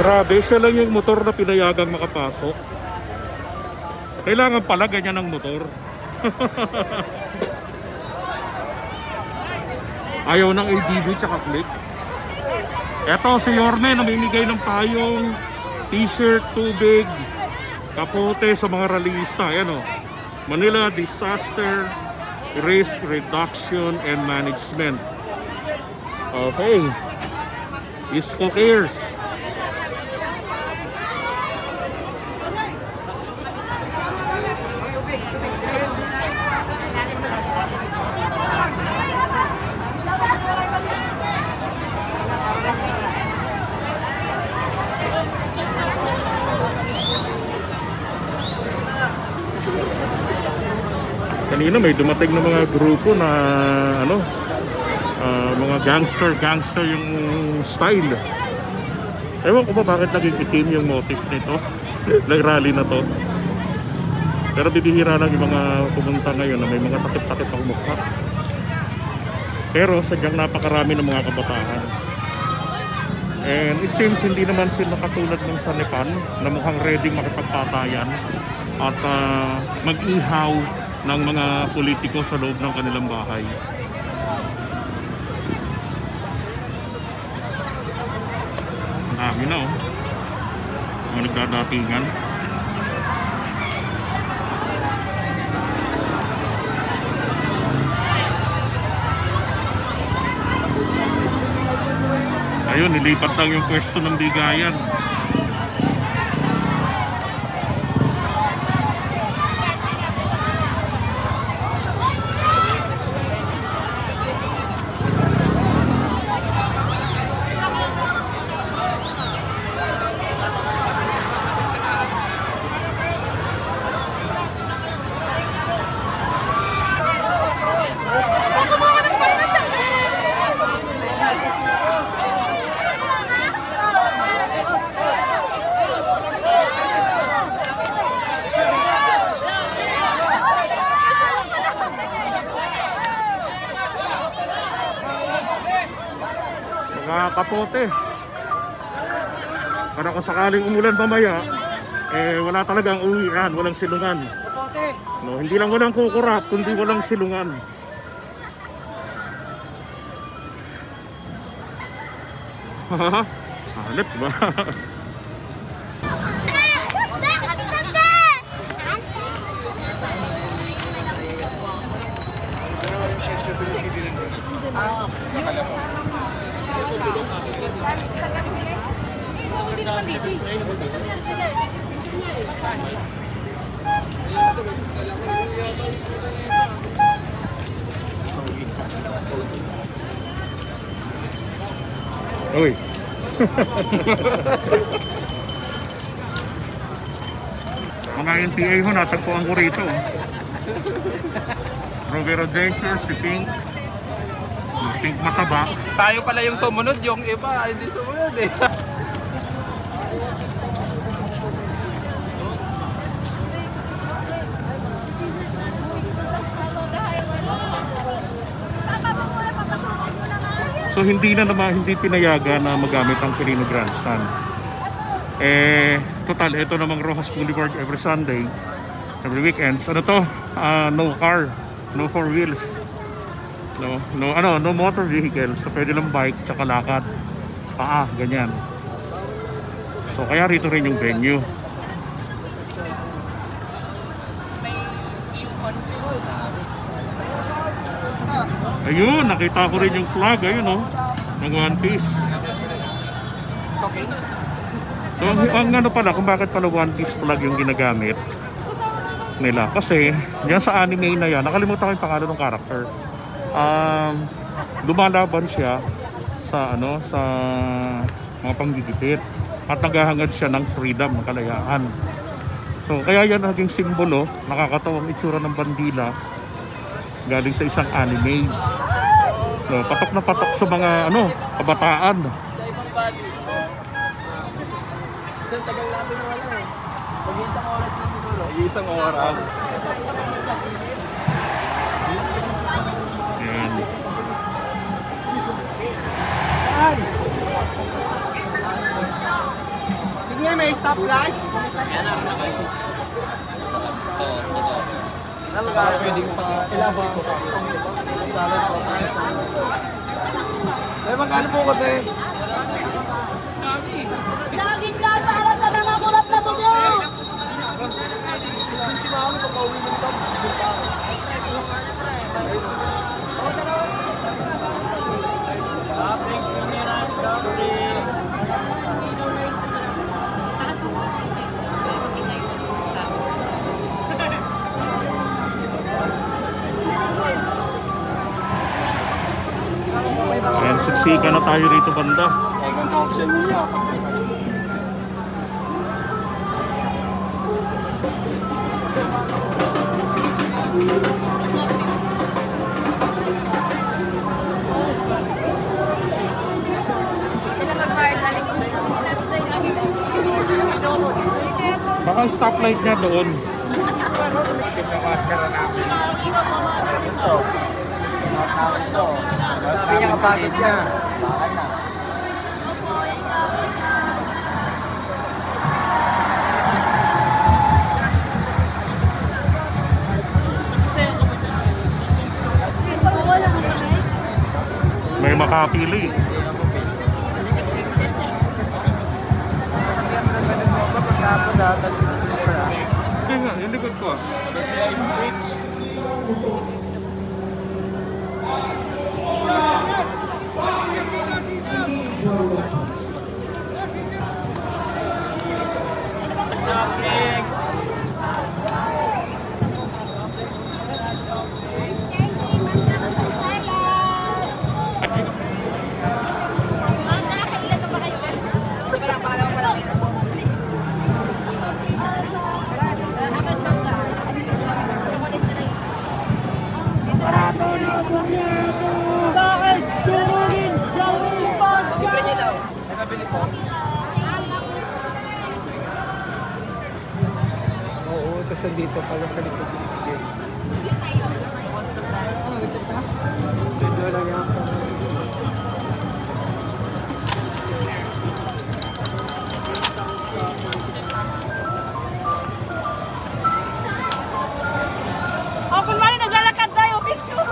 Grabe, siya lang yung motor na pinayagang makapasok. Kailangan pala ganyan ang motor. Ayaw ng ADB tsaka click. Eto si Yorme namimigay ng payong, t-shirt, tubig, kapote sa mga rallyista. Ayan o, Manila Disaster Risk Reduction and Management. Okay, Isko cares. Kanina may dumating na mga grupo na ano, mga gangster yung style. Ewan ko ba bakit naging itim yung motif nito like rally na to. Pero bibihira lang yung mga pumunta ngayon na may mga takip-takip ang mukha. Pero sadyang napakarami ng mga kabataan. And it seems hindi naman sila katulad ng sa Nepal na mukhang ready makipagpatayan at mag-ihaw ng mga politiko sa loob ng kanilang bahay. Dami na oh, mga nagdadatingan. Ayun, nilipat lang yung pwesto ng bigayan. Kapote para kung sakaling umulan mamaya wala talagang uwian, walang silungan. No, hindi lang walang kukurap kundi walang silungan. Hanap ba? Uy. Mga NPA ho, natagpuan ko rito. Rovero Adventure, si Pink. Pink mataba. Tayo pala yung sumunod, yung iba hindi sumunod eh. So hindi pinayagan na magamit ang Quirino Grandstand. Total, ito namang Rojas Boulevard every Sunday, every weekends. Ano to? No car, no four wheels. No motor vehicle. So pwede lang bike tsaka lakad. Paa, ganyan. So kaya rito rin yung venue. Ayun, nakita ko rin yung flag, ayun oh, ng One Piece. So ang ano pala, kung bakit pala One Piece flag yung ginagamit nila, kasi diyan sa anime na yan, nakalimutan ko yung pangalan ng character. Lumalaban siya sa sa mga panggigipit at naghahangad siya ng freedom, ng kalayaan. So kaya yan naging simbolo, nakakatawang itsura ng bandila galing sa isang anime. So, patok na patok sa mga kabataan. Isang tagal namin wala eh. Mag-iisang oras na siguro. Mag-iisang oras. Yan. may stoplight? Pwedeng pa ilabang ko. Eh, magkano po kasi? Laging ka para sa mga kulap na tubo! Si Mami, kapauwi ng top. Ayan, siksika na tayo rito banda. Eh, ganda option niya. Sila mag-fire na lang. Baka stoplight niya doon. Sabi niya kapagod niya. Bakal na. May makapili. Kaya nga, yung likod ko ah. Kasi ice bridge. Oo, tapos dito pala sa likod. Dito lang yan. Oh, kunwari naglalakad tayo, picture!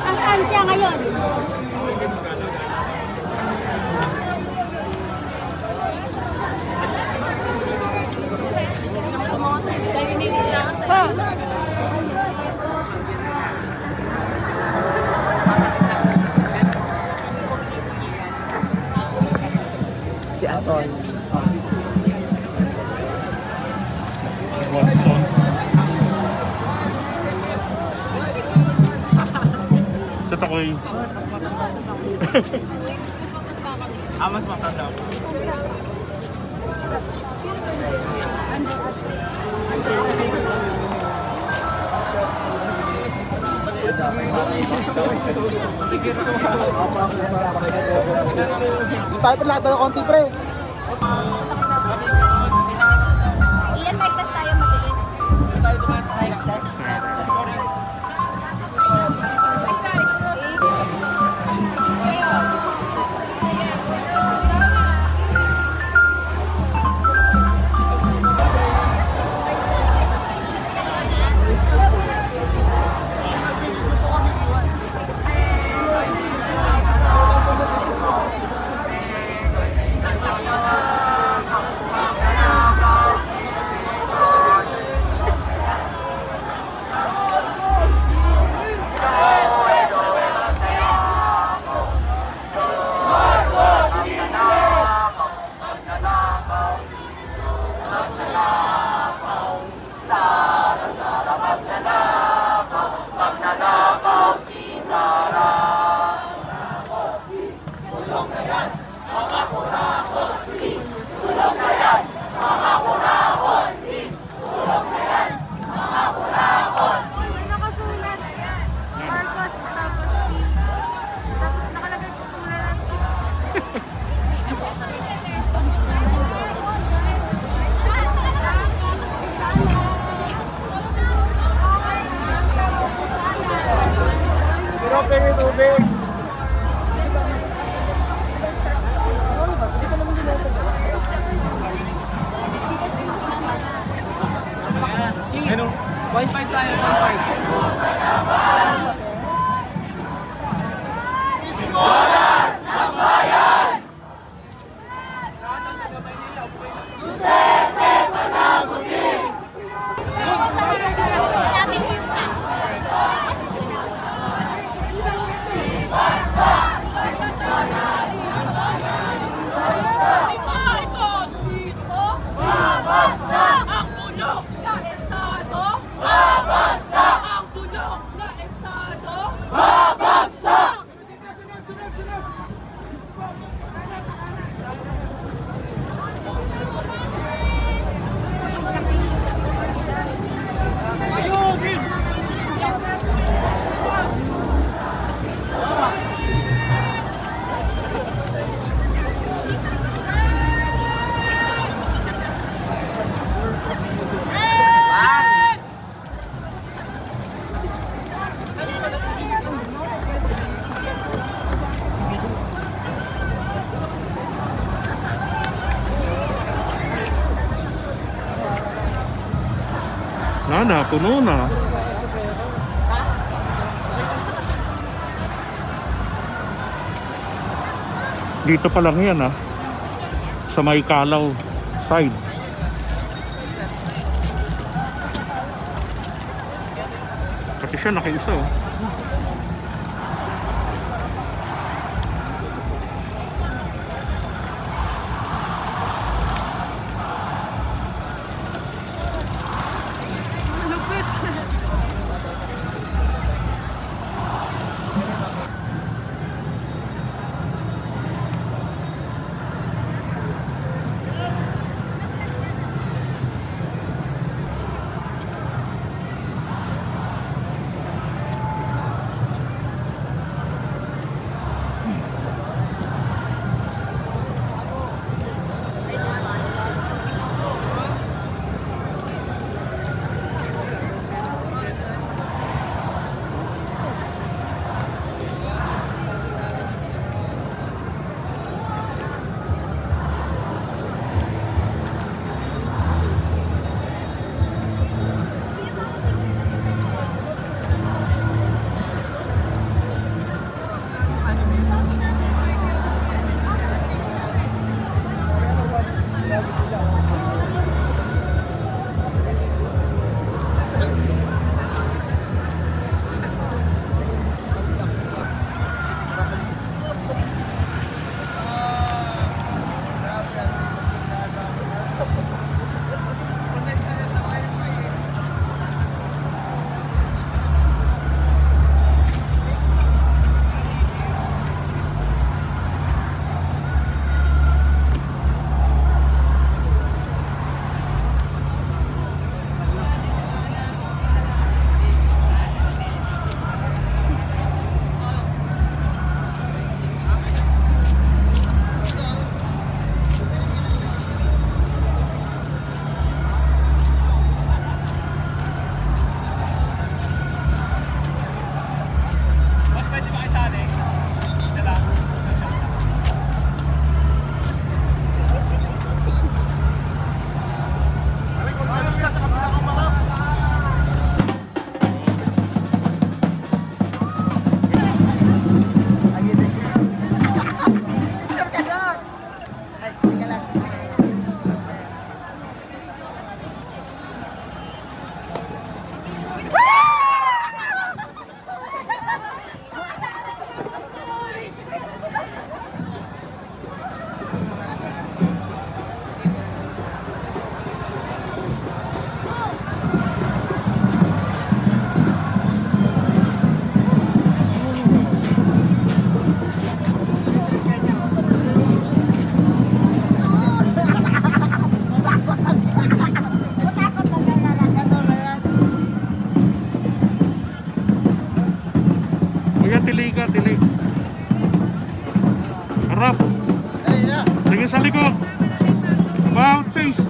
Asaan siya ngayon? Si Anton. Watson. Ito ko eh. Amas matanda. Tayo pa lahat ng konti pre. Iyan, mic test tayo, mabilis. Tayo dumaan sa mic test. Yan o. 1.5 tayo, 1.5. Na, puno na. Dito pa lang yan sa may Kalaw side. Pati siya nakiisa oh. Tilig. Harap. Tingin sa likod. Mount face.